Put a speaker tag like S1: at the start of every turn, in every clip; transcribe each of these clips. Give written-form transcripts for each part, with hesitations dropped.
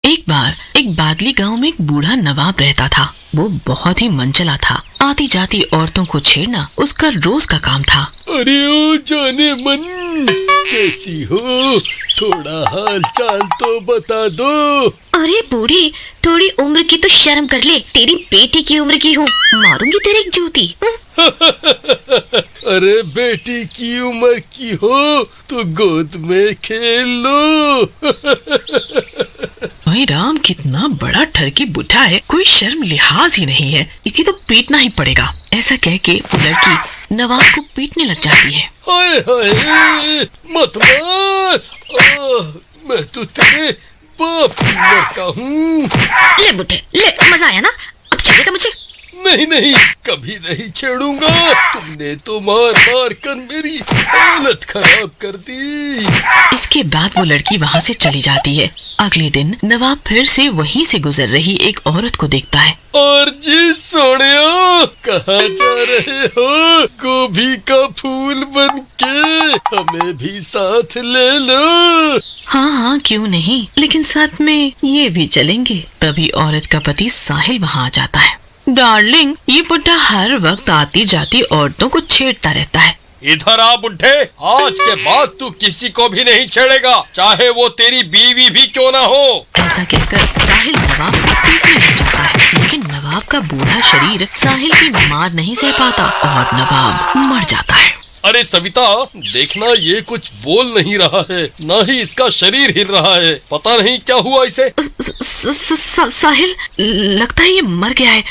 S1: एक बार एक बादली गांव में एक बूढ़ा नवाब रहता था। वो बहुत ही मनचला था। आती जाती औरतों को छेड़ना उसका रोज का काम था।
S2: अरे ओ जाने मन, कैसी हो? थोड़ा हाल चाल तो बता दो।
S3: अरे बूढ़ी, थोड़ी उम्र की तो शर्म कर ले। तेरी बेटी की उम्र की हूँ, मारूंगी तेरी एक जूती।
S2: अरे बेटी की उम्र की हो तो गोद में खेल लो।
S1: भाई राम, कितना बड़ा ठरकी बुढ़ा है, कोई शर्म लिहाज ही नहीं है, इसी तो पीटना ही पड़ेगा। ऐसा कह के वो लड़की नवाब को पीटने लग जाती है।
S2: हाय हाय, मत मार। मैं तो तेरे बाप की लड़का हूँ।
S3: ले बुढ़े ले, मजा आया ना? अब छेड़ेगा मुझे?
S2: नहीं नहीं, कभी नहीं छेड़ूंगा। तुमने तो मार मार कर मेरी हालत खराब कर दी।
S1: इसके बाद वो लड़की वहाँ से चली जाती है। अगले दिन नवाब फिर से वहीं से गुजर रही एक औरत को देखता है।
S2: और जी सोनिया, कहाँ जा रहे हो? गोभी का फूल बन के हमें भी साथ ले लो।
S1: हाँ हाँ, क्यों नहीं, लेकिन साथ में ये भी चलेंगे। तभी औरत का पति साहिल वहाँ आ जाता है। डार्लिंग, ये बुढ़ा हर वक्त आती जाती औरतों को छेड़ता रहता है।
S2: इधर आ बुढ़े, आज के बाद तू किसी को भी नहीं छेड़ेगा, चाहे वो तेरी बीवी भी क्यों ना हो।
S1: ऐसा कहकर साहिल नवाब को पीटने लग जाता है, लेकिन नवाब का बूढ़ा शरीर साहिल की मार नहीं सह पाता और नवाब मर जाता है।
S2: अरे सविता, देखना ये कुछ बोल नहीं रहा है, ना ही इसका शरीर हिल रहा है। पता नहीं क्या हुआ इसे।
S1: साहिल, लगता है ये मर गया है।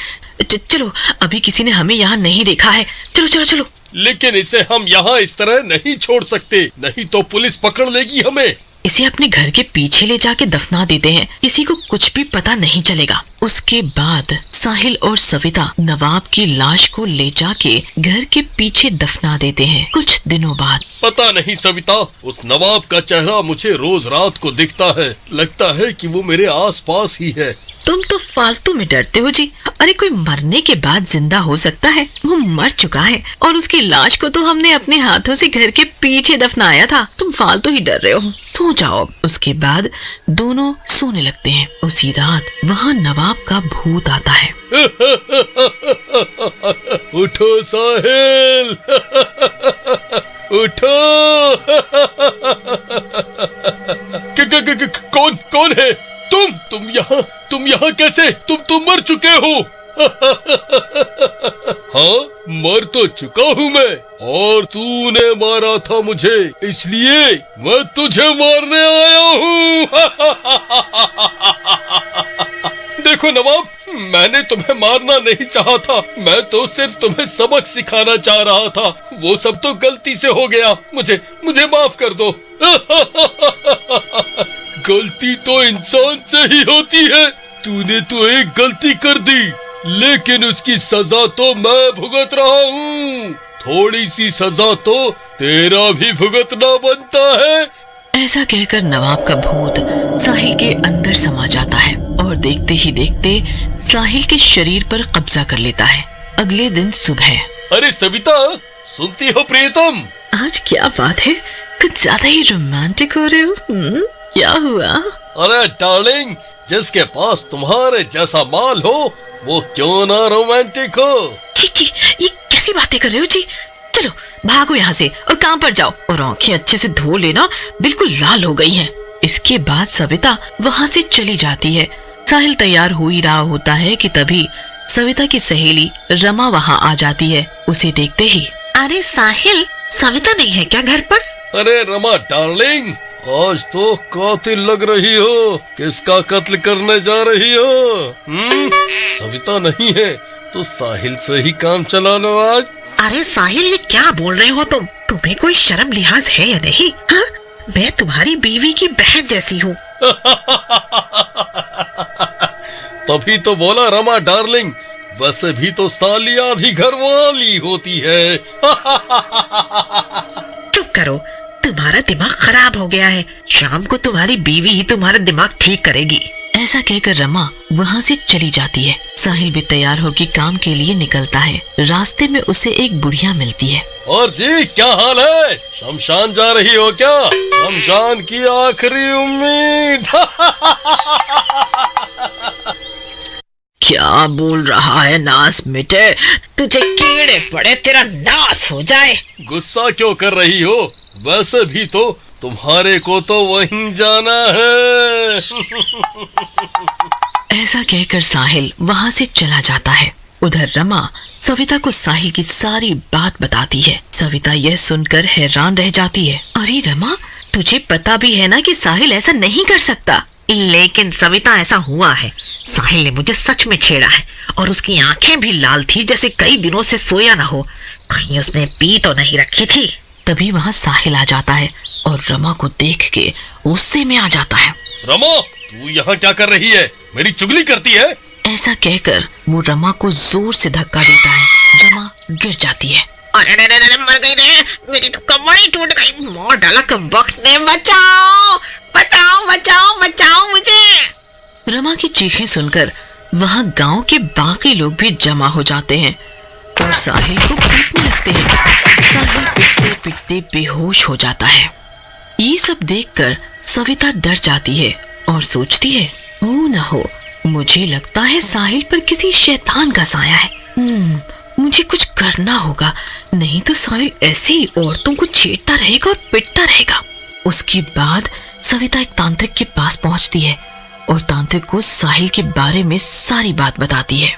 S1: चलो, अभी किसी ने हमें यहाँ नहीं देखा है। चलो चलो चलो।
S2: लेकिन इसे हम यहाँ इस तरह नहीं छोड़ सकते, नहीं तो पुलिस पकड़ लेगी हमें।
S1: इसे अपने घर के पीछे ले जाके दफना देते हैं, किसी को कुछ भी पता नहीं चलेगा। उसके बाद साहिल और सविता नवाब की लाश को ले जाके घर के पीछे दफना देते हैं। कुछ दिनों बाद
S2: पता नहीं सविता, उस नवाब का चेहरा मुझे रोज रात को दिखता है। लगता है कि वो मेरे आसपास ही है।
S1: तुम तो फालतू में डरते हो जी। अरे कोई मरने के बाद जिंदा हो सकता है, वो मर चुका है और उसकी लाश को तो हमने अपने हाथों से घर के पीछे दफनाया था। तुम फालतू ही डर रहे हो, सो जाओ। उसके बाद दोनों सोने लगते हैं। उसी रात वहाँ नवाब का भूत आता है।
S2: उठो साहिल, उठो। कौन है? तुम यहाँ कैसे? तुम मर चुके हो। हाँ, मर तो चुका हूँ मैं, और तूने मारा था मुझे, इसलिए मैं तुझे मारने आया हूँ। देखो नवाब, मैंने तुम्हें मारना नहीं चाहा था, मैं तो सिर्फ तुम्हें सबक सिखाना चाह रहा था। वो सब तो गलती से हो गया, मुझे माफ कर दो। गलती तो इंसान से ही होती है। तूने तो एक गलती कर दी, लेकिन उसकी सजा तो मैं भुगत रहा हूँ। थोड़ी सी सजा तो तेरा भी भुगतना बनता है।
S1: ऐसा कहकर नवाब का भूत साहिल के अंदर समा जाता है और देखते ही देखते साहिल के शरीर पर कब्जा कर लेता है। अगले दिन सुबह।
S2: अरे सविता, सुनती हो प्रियतम?
S1: आज क्या बात है, कुछ ज्यादा ही रोमांटिक हो रहे हो। क्या हुआ?
S2: अरे डार्लिंग, जिसके पास तुम्हारे जैसा माल हो वो क्यों ना रोमांटिक हो।
S1: जी, ये कैसी बातें कर रहे हो जी? चलो भागो यहाँ से और काम पर जाओ, और आंखें अच्छे से धो लेना, बिल्कुल लाल हो गई हैं। इसके बाद सविता वहाँ से चली जाती है। साहिल तैयार हो ही रहा होता है कि तभी सविता की सहेली रमा वहाँ आ जाती है। उसे देखते ही,
S3: अरे साहिल, सविता नहीं है क्या घर पर?
S2: अरे रमा डार्लिंग, आज तो कातिल लग रही हो। किसका कत्ल करने जा रही हो? सविता नहीं है तो साहिल से ही काम चला लो आज।
S3: अरे साहिल, ये क्या बोल रहे हो तुम? तुम्हें कोई शर्म लिहाज है या नहीं? हाँ, मैं तुम्हारी बीवी की बहन जैसी हूँ।
S2: तभी तो बोला रमा डार्लिंग, वैसे भी तो सालिया भी घर वाली होती है।
S3: चुप करो, तुम्हारा दिमाग खराब हो गया है। शाम को तुम्हारी बीवी ही तुम्हारा दिमाग ठीक करेगी।
S1: ऐसा कहकर रमा वहाँ से चली जाती है। साहिल भी तैयार होकर काम के लिए निकलता है। रास्ते में उसे एक बुढ़िया मिलती है।
S2: और जी क्या हाल है? शमशान जा रही हो क्या? शमशान की आखिरी उम्मीद।
S3: क्या बोल रहा है नास मिटे? तुझे कीड़े पड़े, तेरा नाश हो जाए।
S2: गुस्सा क्यों कर रही हो? वैसे भी तो तुम्हारे को तो वहीं जाना है।
S1: ऐसा कहकर साहिल वहां से चला जाता है। उधर रमा सविता को साहिल की सारी बात बताती है। सविता यह सुनकर हैरान रह जाती है। अरे रमा, तुझे पता भी है ना कि साहिल ऐसा नहीं कर सकता।
S3: लेकिन सविता, ऐसा हुआ है। साहिल ने मुझे सच में छेड़ा है और उसकी आंखें भी लाल थी, जैसे कई दिनों से सोया ना हो। कहीं उसने पी तो नहीं रखी थी।
S1: तभी वहां साहिल आ जाता है और रमा को देख के गुस्से में आ जाता है।
S2: रमा, तू यहाँ क्या कर रही है? मेरी चुगली करती है?
S1: ऐसा कहकर वो रमा को जोर से धक्का देता है। रमा गिर जाती है।
S3: अरे रे रे रे, मर गई रे, मेरी तो कमर ही टूट गई। मार डाला कमबख्त ने। बचाओ बचाओ बचाओ बचाओ मुझे।
S1: रमा की चीखें सुनकर वहां गांव के बाकी लोग भी जमा हो जाते हैं और साहिल को पीटने लगते हैं। साहिल पिटते पिटते बेहोश हो जाता है। ये सब देखकर सविता डर जाती है और सोचती है, ओ न हो, मुझे लगता है साहिल पर किसी शैतान का साया है। मुझे कुछ करना होगा, नहीं तो साहिल ऐसे ही औरतों को छेड़ता रहेगा और पिटता रहेगा। उसके बाद सविता एक तांत्रिक के पास पहुंचती है और तांत्रिक को साहिल के बारे में सारी बात बताती है।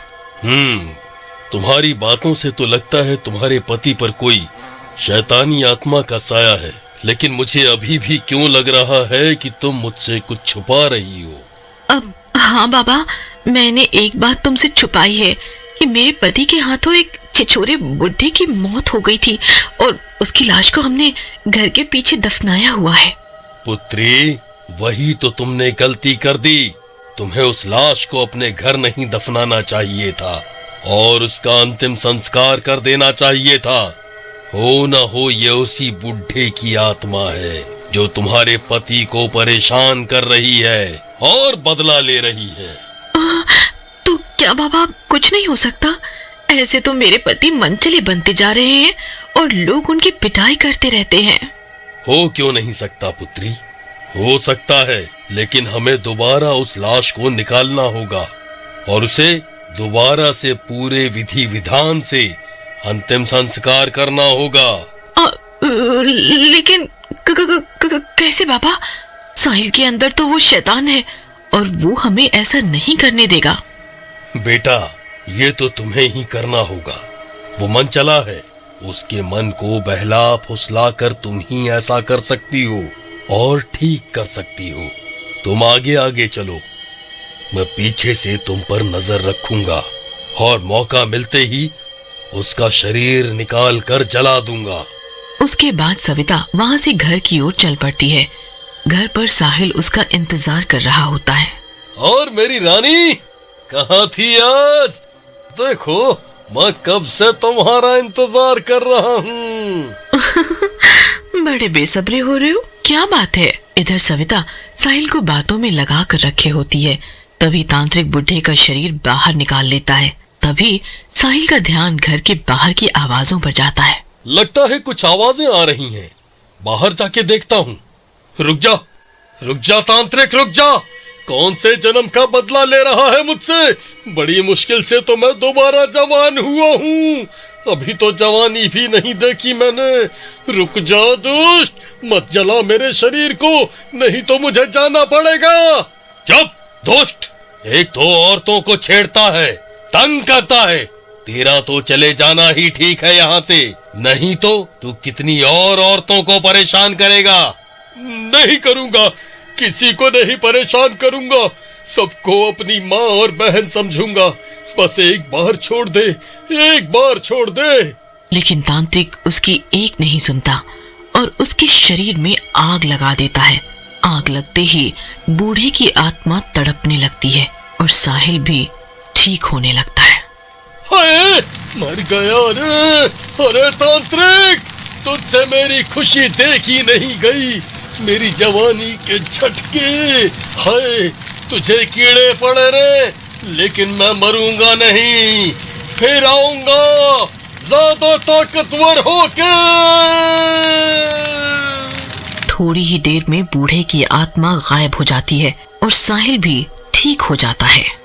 S2: तुम्हारी बातों से तो लगता है तुम्हारे पति पर कोई शैतानी आत्मा का साया है, लेकिन मुझे अभी भी क्यों लग रहा है कि तुम मुझसे कुछ छुपा रही हो।
S1: अब हाँ बाबा, मैंने एक बात तुमसे छुपाई है कि मेरे पति के हाथों एक छिछोरे बुढ़े की मौत हो गई थी और उसकी लाश को हमने घर के पीछे दफनाया हुआ है।
S2: पुत्री, वही तो तुमने गलती कर दी। तुम्हें उस लाश को अपने घर नहीं दफनाना चाहिए था और उसका अंतिम संस्कार कर देना चाहिए था। हो न हो ये उसी बुढ़े की आत्मा है जो तुम्हारे पति को परेशान कर रही है और बदला ले रही है।
S1: तो क्या बाबा, कुछ नहीं हो सकता? ऐसे तो मेरे पति मनचले बनते जा रहे हैं और लोग उनकी पिटाई करते रहते हैं।
S2: हो क्यों नहीं सकता पुत्री? हो सकता है, लेकिन हमें दोबारा उस लाश को निकालना होगा और उसे दोबारा से पूरे विधि विधान से अंतिम संस्कार करना होगा।
S1: लेकिन कैसे बाबा? साहिल के अंदर तो वो शैतान है और वो हमें ऐसा नहीं करने देगा।
S2: बेटा, ये तो तुम्हें ही करना होगा। वो मन चला है, उसके मन को बहला फुसला कर तुम ही ऐसा कर सकती हो और ठीक कर सकती हो। तुम आगे आगे चलो, मैं पीछे से तुम पर नजर रखूंगा और मौका मिलते ही उसका शरीर निकाल कर जला दूंगा।
S1: उसके बाद सविता वहां से घर की ओर चल पड़ती है। घर पर साहिल उसका इंतजार कर रहा होता है।
S2: और मेरी रानी कहाँ थी आज? देखो, मैं कब से तुम्हारा इंतजार कर रहा हूँ।
S1: बड़े बेसब्रे हो रहे हो, क्या बात है? इधर सविता साहिल को बातों में लगा कर रखे होती है। तभी तांत्रिक बुढ़े का शरीर बाहर निकाल लेता है। तभी साहिल का ध्यान घर के बाहर की आवाजों पर जाता है।
S2: लगता है कुछ आवाजें आ रही हैं। बाहर जाके देखता हूँ। रुक जा तांत्रिक, रुक जा। कौन से जन्म का बदला ले रहा है मुझसे? बड़ी मुश्किल से तो मैं दोबारा जवान हुआ हूँ। अभी तो जवानी भी नहीं देखी मैंने। रुक जा दुष्ट, मत जला मेरे शरीर को, नहीं तो मुझे जाना पड़ेगा। चुप दुष्ट, एक तो औरतों को छेड़ता है, तंग करता है। तेरा तो चले जाना ही ठीक है यहाँ से, नहीं तो तू कितनी और औरतों को परेशान करेगा। नहीं करूँगा, किसी को नहीं परेशान करूँगा। सबको अपनी माँ और बहन समझूंगा। बस एक बार छोड़ दे, एक बार छोड़ दे।
S1: लेकिन तांत्रिक उसकी एक नहीं सुनता और उसके शरीर में आग लगा देता है। आग लगते ही बूढ़े की आत्मा तड़पने लगती है और साहिल भी ठीक होने लगता है।
S2: हाय, मर गया रे। अरे तांत्रिक, तुझसे मेरी खुशी देखी नहीं गई, मेरी जवानी के झटके। हाय, तुझे कीड़े पड़े रे, लेकिन मैं मरूंगा नहीं, फिर आऊंगा ज्यादा ताकतवर होके।
S1: थोड़ी ही देर में बूढ़े की आत्मा गायब हो जाती है और साहिल भी ठीक हो जाता है।